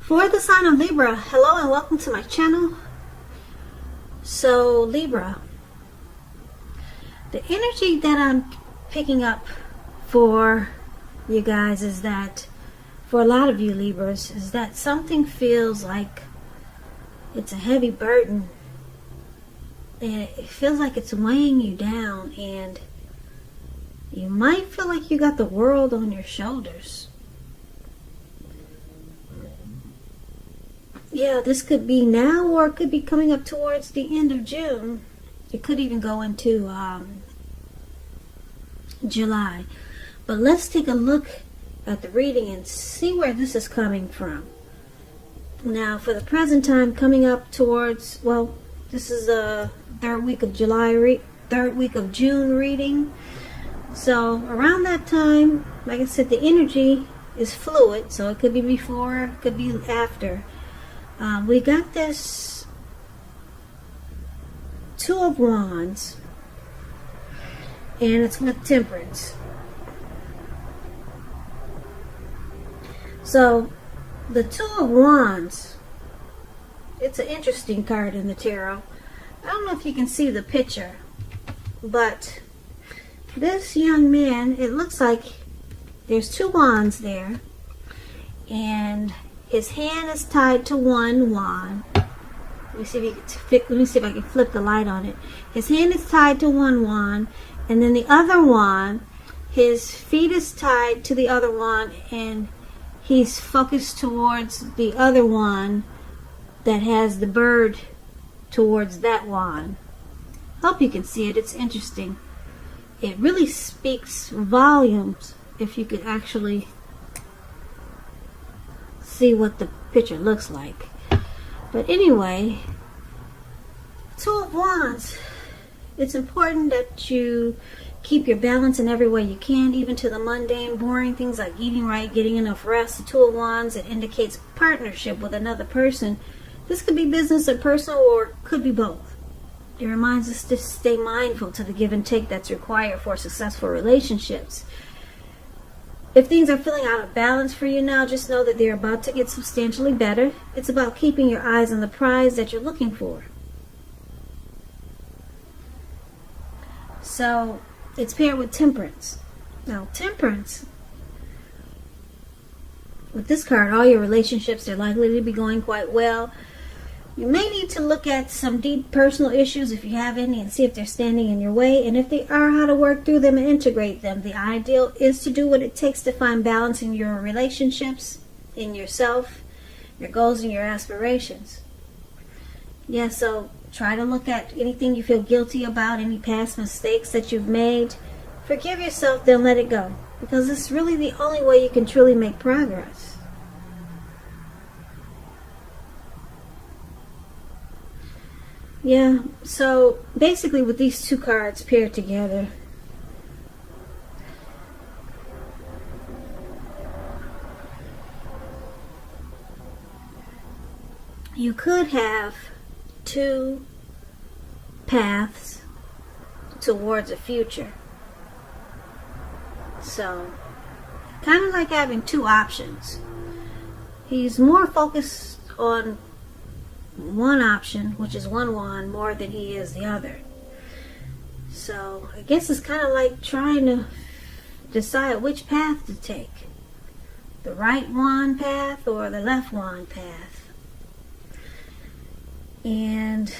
For the sign of Libra, hello and welcome to my channel. So Libra, the energy that I'm picking up for you guys is that, for a lot of you Libras, is that something feels like it's a heavy burden. And it feels like it's weighing you down, and you might feel like you got the world on your shoulders. Yeah, this could be now, or it could be coming up towards the end of June. It could even go into July. But let's take a look at the reading and see where this is coming from. Now, for the present time, coming up towards, well, this is the third week of third week of June reading. So around that time, like I said, the energy is fluid. So it could be before, it could be after. We got this Two of Wands, and it's with Temperance. So the Two of Wands, it's an interesting card in the tarot. I don't know if you can see the picture, but this young man, it looks like there's two wands there, and his hand is tied to one wand. Let me see if I can flip the light on it. His hand is tied to one wand, and then the other wand, his feet is tied to the other wand, and he's focused towards the other wand that has the bird towards that wand. Hope you can see it. It's interesting. It really speaks volumes if you could actually see what the picture looks like. But anyway, Two of Wands, it's important that you keep your balance in every way you can, even to the mundane, boring things like eating right, getting enough rest. The Two of Wands, it indicates partnership with another person. This could be business or personal, or it could be both. It reminds us to stay mindful to the give and take that's required for successful relationships. If things are feeling out of balance for you now, just know that they're about to get substantially better. It's about keeping your eyes on the prize that you're looking for. So it's paired with Temperance. Now, Temperance, with this card, all your relationships are likely to be going quite well. You may need to look at some deep personal issues if you have any and see if they're standing in your way, and if they are, how to work through them and integrate them. The ideal is to do what it takes to find balance in your relationships, in yourself, your goals, and your aspirations. Yeah, so try to look at anything you feel guilty about, any past mistakes that you've made. Forgive yourself, then let it go, because it's really the only way you can truly make progress. Yeah, so basically with these two cards paired together, you could have two paths towards a future. So, kind of like having two options. He's more focused on one option, which is one wand, more than he is the other. So I guess it's kind of like trying to decide which path to take, the right wand path or the left wand path. And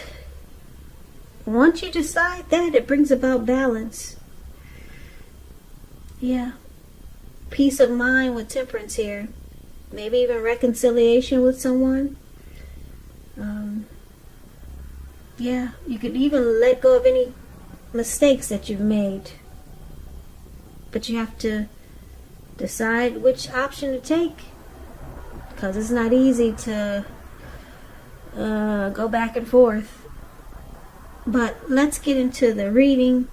once you decide that, it brings about balance. Yeah, peace of mind with Temperance here, maybe even reconciliation with someone. Yeah, you could even let go of any mistakes that you've made, but you have to decide which option to take, because it's not easy to go back and forth. But let's get into the reading,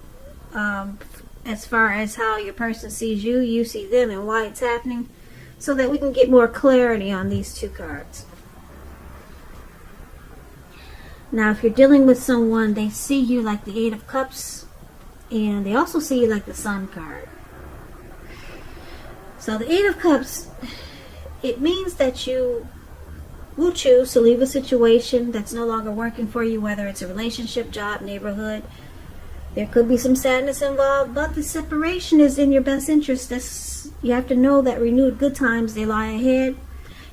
as far as how your person sees you, you see them, and why it's happening, so that we can get more clarity on these two cards. Now, if you're dealing with someone, they see you like the Eight of Cups, and they also see you like the Sun card. So the Eight of Cups, it means that you will choose to leave a situation that's no longer working for you, whether it's a relationship, job, neighborhood. There could be some sadness involved, but the separation is in your best interest. You have to know that renewed good times, they lie ahead.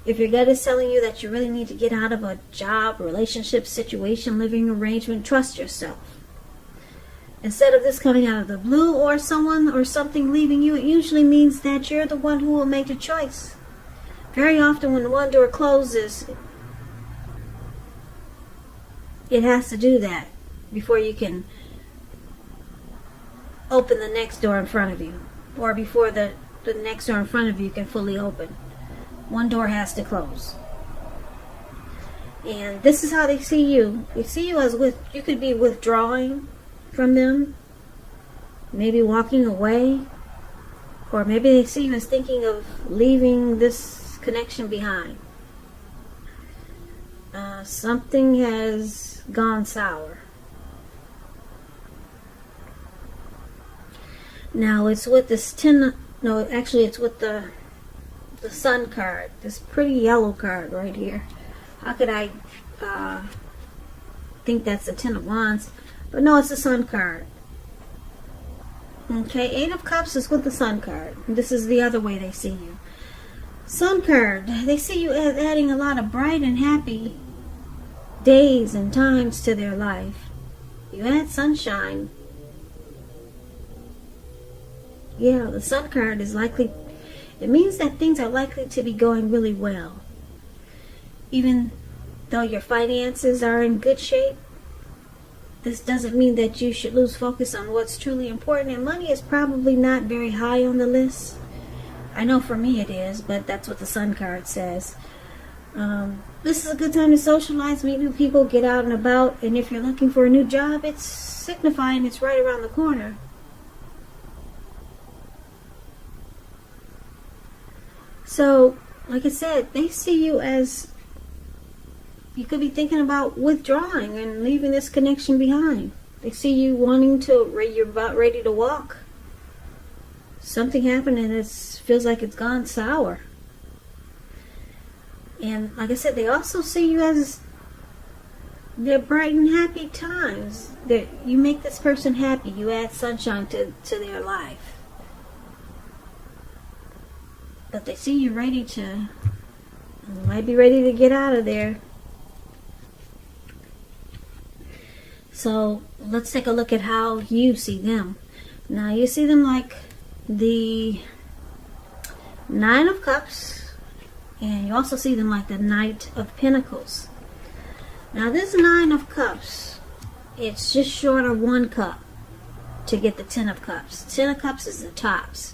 If your gut is telling you that you really need to get out of a job, relationship, situation, living arrangement, trust yourself. Instead of this coming out of the blue or someone or something leaving you, it usually means that you're the one who will make the choice. Very often when one door closes, it has to do that before you can open the next door in front of you, or before the next door in front of you can fully open. One door has to close. And this is how they see you. They see you as you could be withdrawing from them, maybe walking away, or maybe they see you as thinking of leaving this connection behind. Something has gone sour. Now it's with this it's with the Sun card, this pretty yellow card right here. How could I think that's the Ten of Wands? But no, it's the Sun card. Okay, Eight of Cups is with the Sun card. This is the other way they see you. Sun card, they see you as adding a lot of bright and happy days and times to their life. You add sunshine. Yeah, the Sun card is likely, it means that things are likely to be going really well. Even though your finances are in good shape, this doesn't mean that you should lose focus on what's truly important, and money is probably not very high on the list. I know for me it is, but that's what the Sun card says. This is a good time to socialize, meet new people, get out and about, and if you're looking for a new job, it's signifying it's right around the corner. So, like I said, they see you as, you could be thinking about withdrawing and leaving this connection behind. They see you wanting to, you're about ready to walk. Something happened and it feels like it's gone sour. And like I said, they also see you as their bright and happy times. That you make this person happy. You add sunshine to their life. But they see you might be ready to get out of there. So let's take a look at how you see them. Now you see them like the Nine of Cups, and you also see them like the Knight of Pentacles. Now this Nine of Cups, it's just short of one cup to get the Ten of Cups. Ten of Cups is the tops.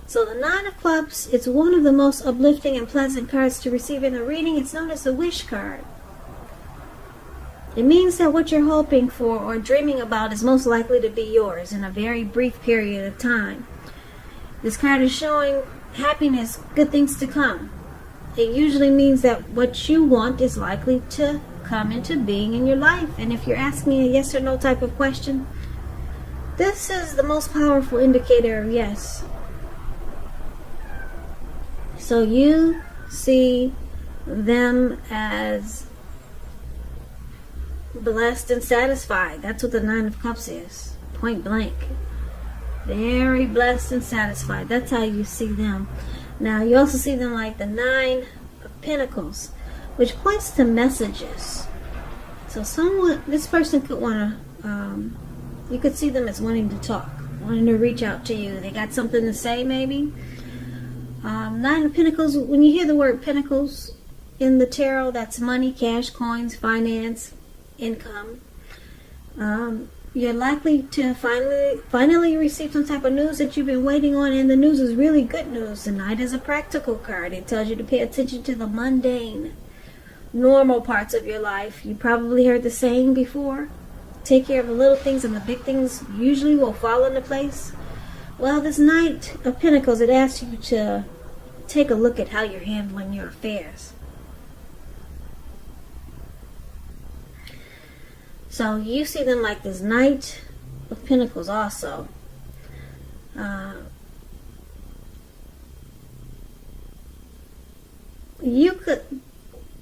So the Nine of Cups, it's one of the most uplifting and pleasant cards to receive in a reading. It's known as the Wish card. It means that what you're hoping for or dreaming about is most likely to be yours in a very brief period of time. This card is showing happiness, good things to come. It usually means that what you want is likely to come into being in your life. And if you're asking a yes or no type of question, this is the most powerful indicator of yes. So you see them as blessed and satisfied. That's what the Nine of Cups is. Point blank. Very blessed and satisfied. That's how you see them. Now you also see them like the Nine of Pentacles, which points to messages. So this person could want to, you could see them as wanting to talk, wanting to reach out to you. They got something to say maybe. Nine of Pentacles, when you hear the word Pentacles in the tarot, that's money, cash, coins, finance, income. You're likely to finally receive some type of news that you've been waiting on, and the news is really good news. The Knight is a practical card. It tells you to pay attention to the mundane, normal parts of your life. You probably heard the saying before, take care of the little things and the big things usually will fall into place. Well, this Knight of Pentacles, it asks you to take a look at how you're handling your affairs. So you see them like this Knight of Pentacles also.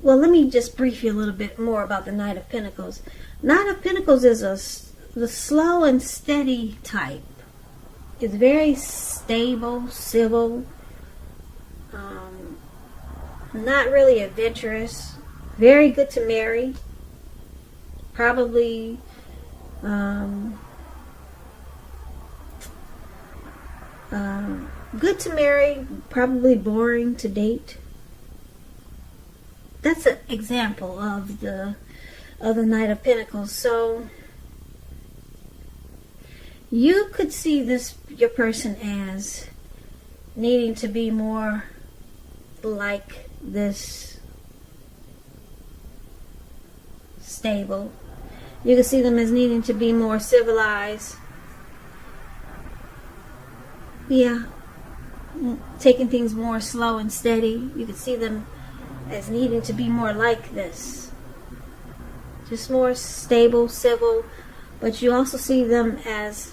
well, let me just brief you a little bit more about the Knight of Pentacles. Knight of Pentacles is the slow and steady type. It's very stable, civil, not really adventurous, very good to marry, probably good to marry, probably boring to date. That's an example of the Knight of Pentacles. So you could see your person as needing to be more like this stable. You can see them as needing to be more civilized. Yeah. Taking things more slow and steady. You can see them as needing to be more like this. Just more stable, civil. But you also see them as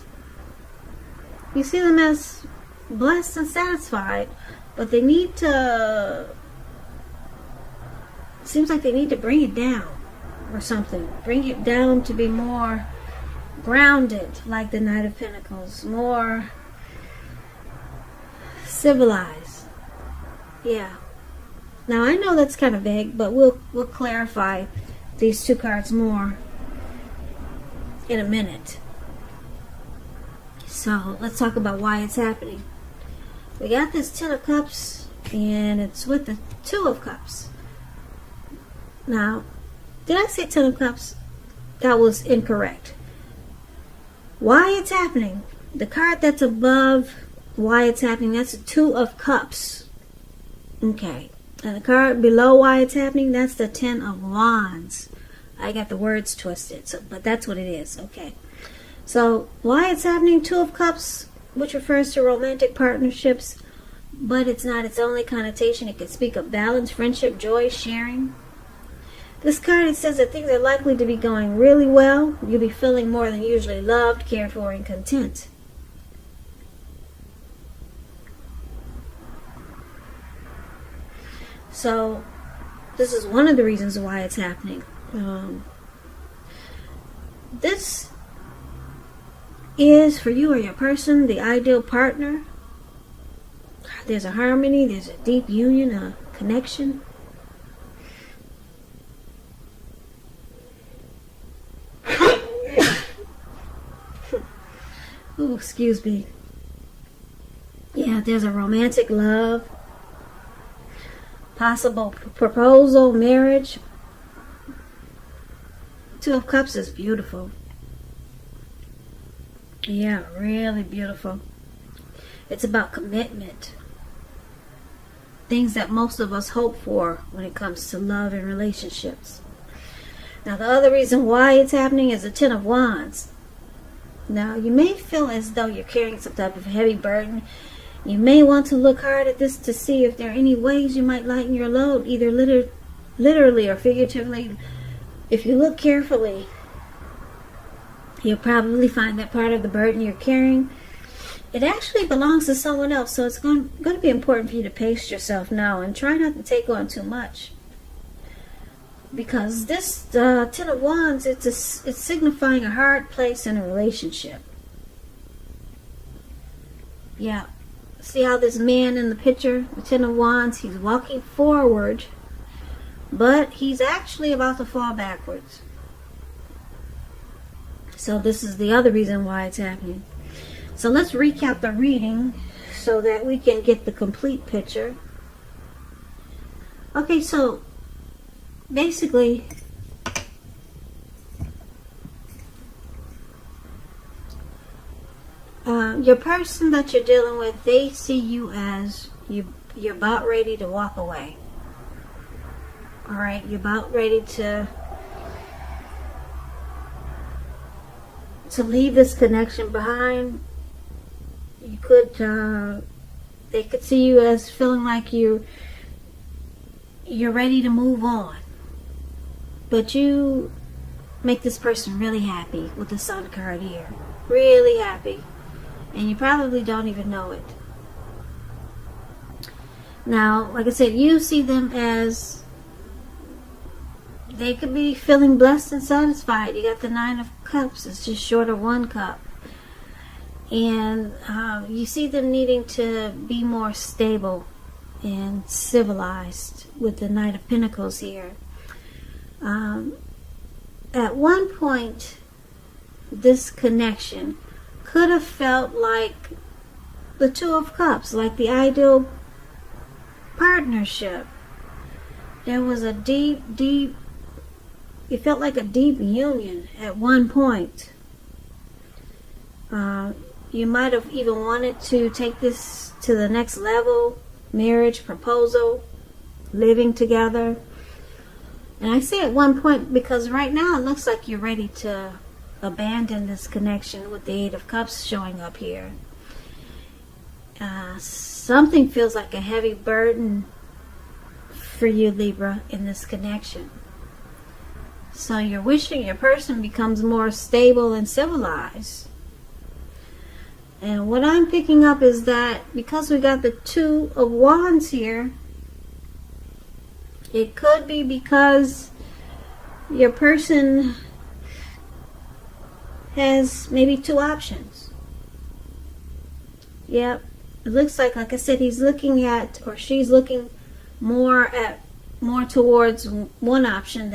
blessed and satisfied. But they need to, seems like they need to bring it down or something. Bring it down to be more grounded, like the Knight of Pentacles. More civilized. Yeah. Now I know that's kind of vague, but we'll clarify these two cards more in a minute. So let's talk about why it's happening. We got this Ten of Cups, and it's with the Two of Cups. Now, did I say Ten of Cups? That was incorrect. Why it's happening? The card that's above why it's happening, that's a Two of Cups. Okay. And the card below why it's happening, that's the Ten of Wands. I got the words twisted, but that's what it is. Okay. So, why it's happening, Two of Cups, which refers to romantic partnerships, but it's not its only connotation. It could speak of balance, friendship, joy, sharing. This card, it says that things are likely to be going really well. You'll be feeling more than usually loved, cared for, and content. So, this is one of the reasons why it's happening. This is, for you or your person, the ideal partner. There's a harmony, there's a deep union, a connection. Oh, excuse me. Yeah, there's a romantic love. Possible proposal, marriage. Two of Cups is beautiful. Yeah, really beautiful. It's about commitment. Things that most of us hope for when it comes to love and relationships. Now, the other reason why it's happening is the Ten of Wands. Now, you may feel as though you're carrying some type of heavy burden. You may want to look hard at this to see if there are any ways you might lighten your load, either literally or figuratively. If you look carefully, you'll probably find that part of the burden you're carrying, it actually belongs to someone else. So it's going to be important for you to pace yourself now and try not to take on too much. Because this Ten of Wands, it's signifying a hard place in a relationship. Yeah. See how this man in the picture, the Ten of Wands, he's walking forward, but he's actually about to fall backwards. So this is the other reason why it's happening. So let's recap the reading so that we can get the complete picture. Okay, so basically, your person that you're dealing with, they see you as you're about ready to walk away. Alright, you're about ready to leave this connection behind. You could, they could see you as feeling like you're ready to move on. But you make this person really happy with the Sun card here. Really happy. And you probably don't even know it. Now, like I said, you see them as they could be feeling blessed and satisfied. You got the Nine of Cups. It's just short of 1 cup. And you see them needing to be more stable and civilized with the Knight of Pentacles here. At one point, this connection could have felt like the Two of Cups, like the ideal partnership. There was a deep, it felt like a deep union at one point. You might have even wanted to take this to the next level, marriage, proposal, living together. And I say at one point because right now it looks like you're ready to abandon this connection with the Eight of Cups showing up here. Something feels like a heavy burden for you, Libra, in this connection. So you're wishing your person becomes more stable and civilized. And what I'm picking up is that because we got the Two of Wands here, it could be because your person has maybe 2 options. Yep. It looks like I said, he's looking at, or she's looking more towards one option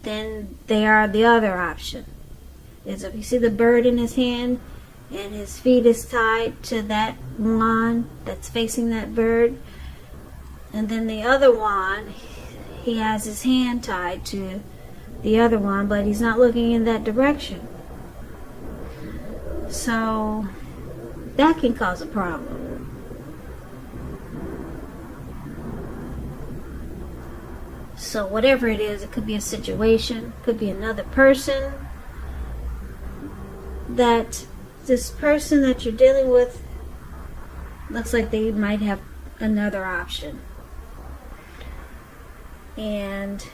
than they are the other option. Is if you see the bird in his hand and his feet is tied to that wand that's facing that bird, and then the other wand, he has his hand tied to the other one, but he's not looking in that direction. So that can cause a problem. So whatever it is, it could be a situation, could be another person, that this person that you're dealing with looks like they might have another option. And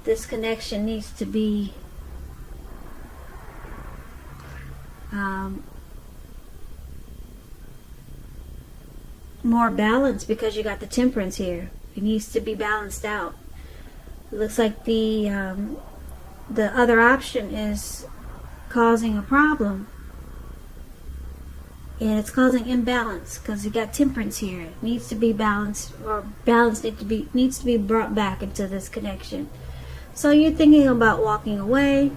this connection needs to be more balanced because you got the Temperance here. It needs to be balanced out. It looks like the other option is causing a problem, and it's causing imbalance because you got Temperance here. It needs to be balanced, or balance needs to be brought back into this connection. So you're thinking about walking away.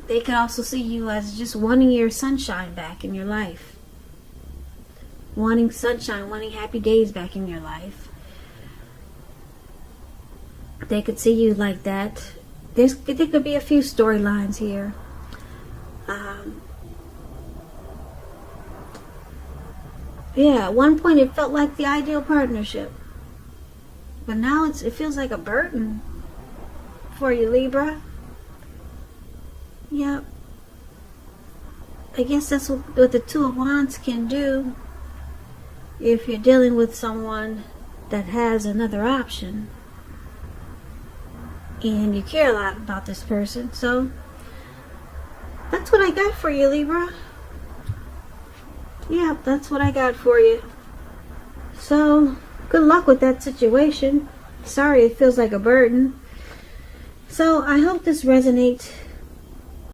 They could also see you as just wanting your sunshine back in your life. Wanting sunshine, wanting happy days back in your life. They could see you like that. There could be a few storylines here. Yeah, at one point it felt like the ideal partnership. But now it feels like a burden for you, Libra. Yep. I guess that's what the Two of Wands can do if you're dealing with someone that has another option and you care a lot about this person. So that's what I got for you, Libra. Yeah, that's what I got for you. So good luck with that situation. Sorry it feels like a burden. So I hope this resonates